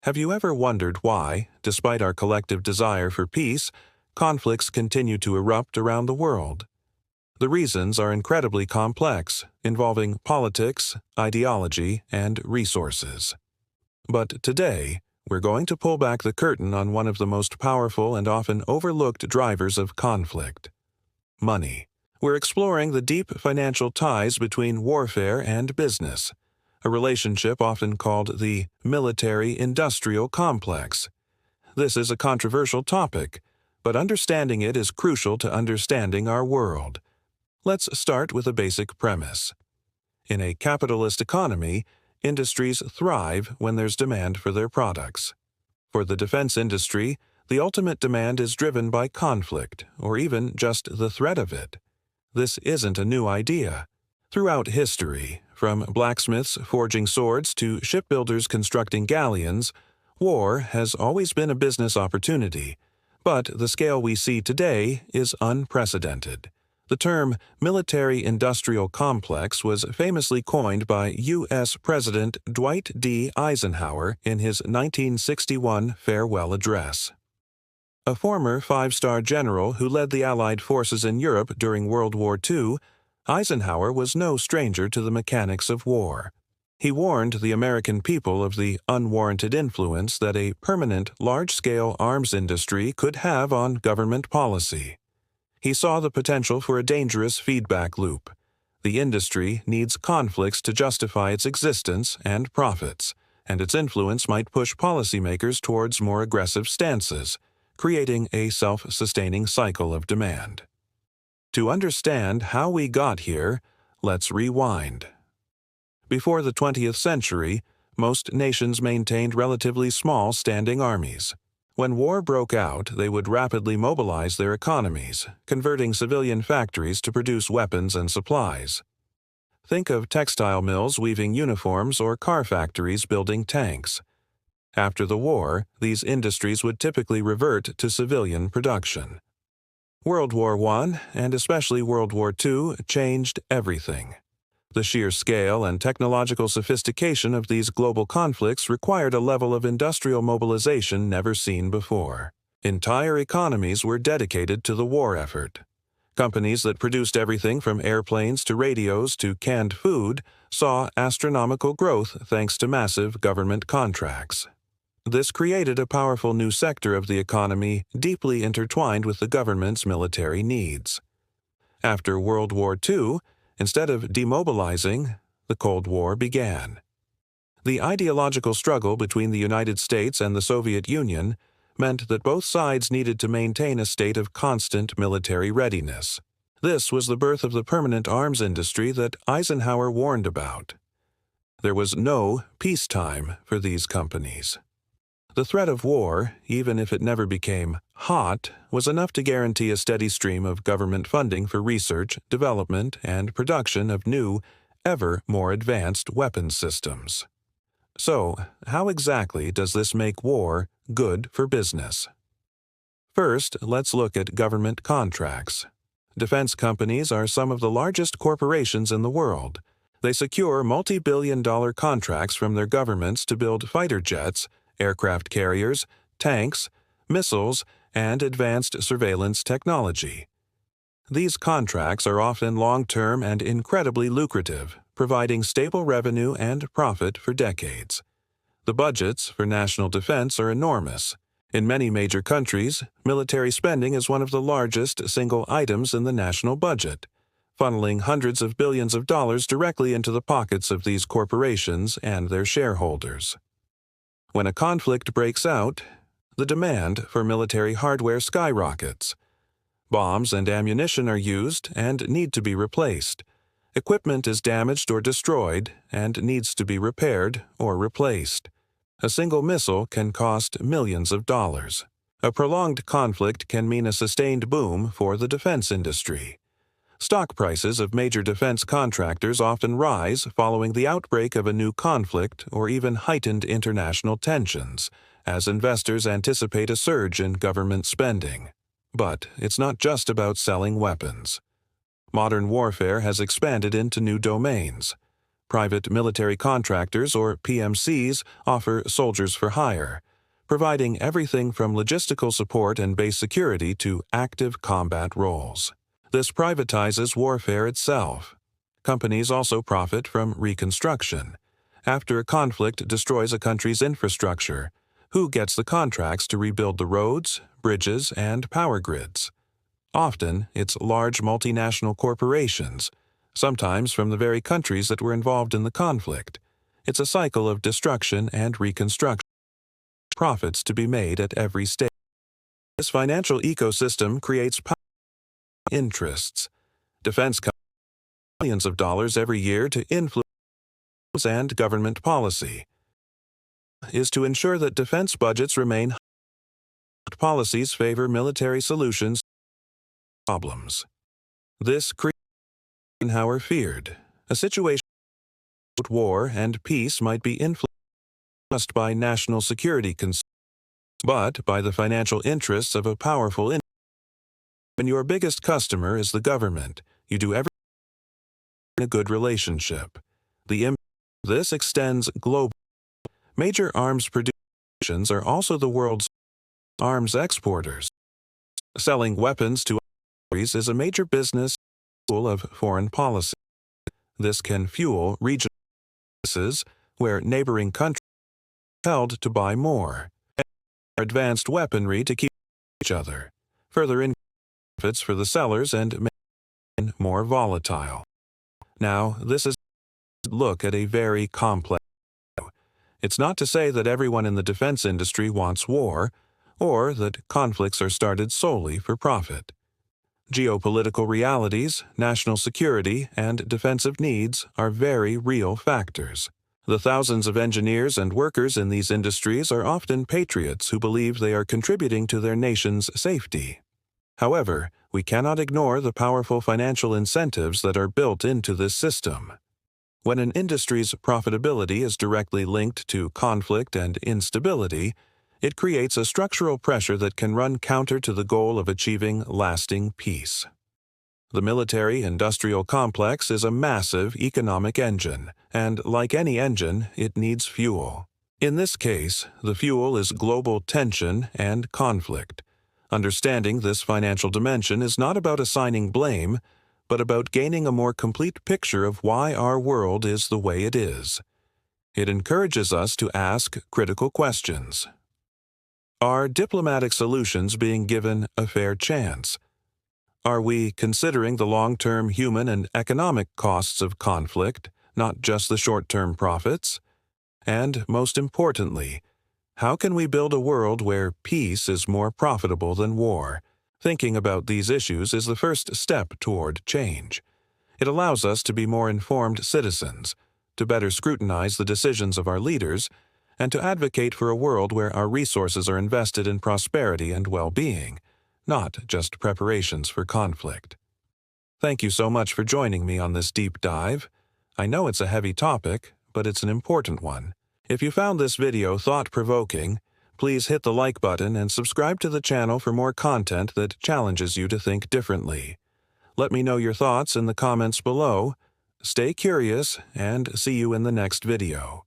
Have you ever wondered why, despite our collective desire for peace, conflicts continue to erupt around the world? The reasons are incredibly complex, involving politics, ideology, and resources. But today, we're going to pull back the curtain on one of the most powerful and often overlooked drivers of conflict: money. We're exploring the deep financial ties between warfare and business, a relationship often called the military-industrial complex. This is a controversial topic, but understanding it is crucial to understanding our world. Let's start with a basic premise. In a capitalist economy, industries thrive when there's demand for their products. For the defense industry, the ultimate demand is driven by conflict, or even just the threat of it. This isn't a new idea. Throughout history, from blacksmiths forging swords to shipbuilders constructing galleons, war has always been a business opportunity, but the scale we see today is unprecedented. The term military-industrial complex was famously coined by U.S. President Dwight D. Eisenhower in his 1961 farewell address. A former five-star general who led the Allied forces in Europe during World War II, Eisenhower was no stranger to the mechanics of war. He warned the American people of the unwarranted influence that a permanent, large-scale arms industry could have on government policy. He saw the potential for a dangerous feedback loop. The industry needs conflicts to justify its existence and profits, and its influence might push policymakers towards more aggressive stances, creating a self-sustaining cycle of demand. To understand how we got here, let's rewind. Before the 20th century, most nations maintained relatively small standing armies. When war broke out, they would rapidly mobilize their economies, converting civilian factories to produce weapons and supplies. Think of textile mills weaving uniforms or car factories building tanks. After the war, these industries would typically revert to civilian production. World War I, and especially World War II, changed everything. The sheer scale and technological sophistication of these global conflicts required a level of industrial mobilization never seen before. Entire economies were dedicated to the war effort. Companies that produced everything from airplanes to radios to canned food saw astronomical growth thanks to massive government contracts. This created a powerful new sector of the economy deeply intertwined with the government's military needs. After World War II, instead of demobilizing, the Cold War began. The ideological struggle between the United States and the Soviet Union meant that both sides needed to maintain a state of constant military readiness. This was the birth of the permanent arms industry that Eisenhower warned about. There was no peacetime for these companies. The threat of war, even if it never became hot, was enough to guarantee a steady stream of government funding for research, development, and production of new, ever more advanced weapons systems. So, how exactly does this make war good for business? First, let's look at government contracts. Defense companies are some of the largest corporations in the world. They secure multi-billion-dollar contracts from their governments to build fighter jets, aircraft carriers, tanks, missiles, and advanced surveillance technology. These contracts are often long-term and incredibly lucrative, providing stable revenue and profit for decades. The budgets for national defense are enormous. In many major countries, military spending is one of the largest single items in the national budget, funneling hundreds of billions of dollars directly into the pockets of these corporations and their shareholders. When a conflict breaks out, the demand for military hardware skyrockets. Bombs and ammunition are used and need to be replaced. Equipment is damaged or destroyed and needs to be repaired or replaced. A single missile can cost millions of dollars. A prolonged conflict can mean a sustained boom for the defense industry. Stock prices of major defense contractors often rise following the outbreak of a new conflict or even heightened international tensions, as investors anticipate a surge in government spending. But it's not just about selling weapons. Modern warfare has expanded into new domains. Private military contractors, or PMCs, offer soldiers for hire, providing everything from logistical support and base security to active combat roles. This privatizes warfare itself. Companies also profit from reconstruction. After a conflict destroys a country's infrastructure, who gets the contracts to rebuild the roads, bridges, and power grids? Often, it's large multinational corporations, sometimes from the very countries that were involved in the conflict. It's a cycle of destruction and reconstruction. Profits to be made at every stage. This financial ecosystem creates interests. Defense companies spend millions of dollars every year to influence and government policy is to ensure that defense budgets remain high. Policies favor military solutions to problems. This creates Eisenhower feared, a situation where war and peace might be influenced by national security concerns, but by the financial interests of a powerful industry. When your biggest customer is the government, you do everything in a good relationship. The impact of this extends globally. Major arms producers are also the world's arms exporters. Selling weapons to other countries is a major business tool of foreign policy. This can fuel regional crises where neighboring countries are compelled to buy more and advanced weaponry to keep each other, further increasing profits for the sellers and making it more volatile. Now, this is a look at a very complex issue. It's not to say that everyone in the defense industry wants war, or that conflicts are started solely for profit. Geopolitical realities, national security, and defensive needs are very real factors. The thousands of engineers and workers in these industries are often patriots who believe they are contributing to their nation's safety. However, we cannot ignore the powerful financial incentives that are built into this system. When an industry's profitability is directly linked to conflict and instability, it creates a structural pressure that can run counter to the goal of achieving lasting peace. The military-industrial complex is a massive economic engine, and like any engine, it needs fuel. In this case, the fuel is global tension and conflict. Understanding this financial dimension is not about assigning blame, but about gaining a more complete picture of why our world is the way it is. It encourages us to ask critical questions. Are diplomatic solutions being given a fair chance? Are we considering the long-term human and economic costs of conflict, not just the short-term profits? And, most importantly, how can we build a world where peace is more profitable than war? Thinking about these issues is the first step toward change. It allows us to be more informed citizens, to better scrutinize the decisions of our leaders, and to advocate for a world where our resources are invested in prosperity and well-being, not just preparations for conflict. Thank you so much for joining me on this deep dive. I know it's a heavy topic, but it's an important one. If you found this video thought-provoking, please hit the like button and subscribe to the channel for more content that challenges you to think differently. Let me know your thoughts in the comments below. Stay curious, and see you in the next video.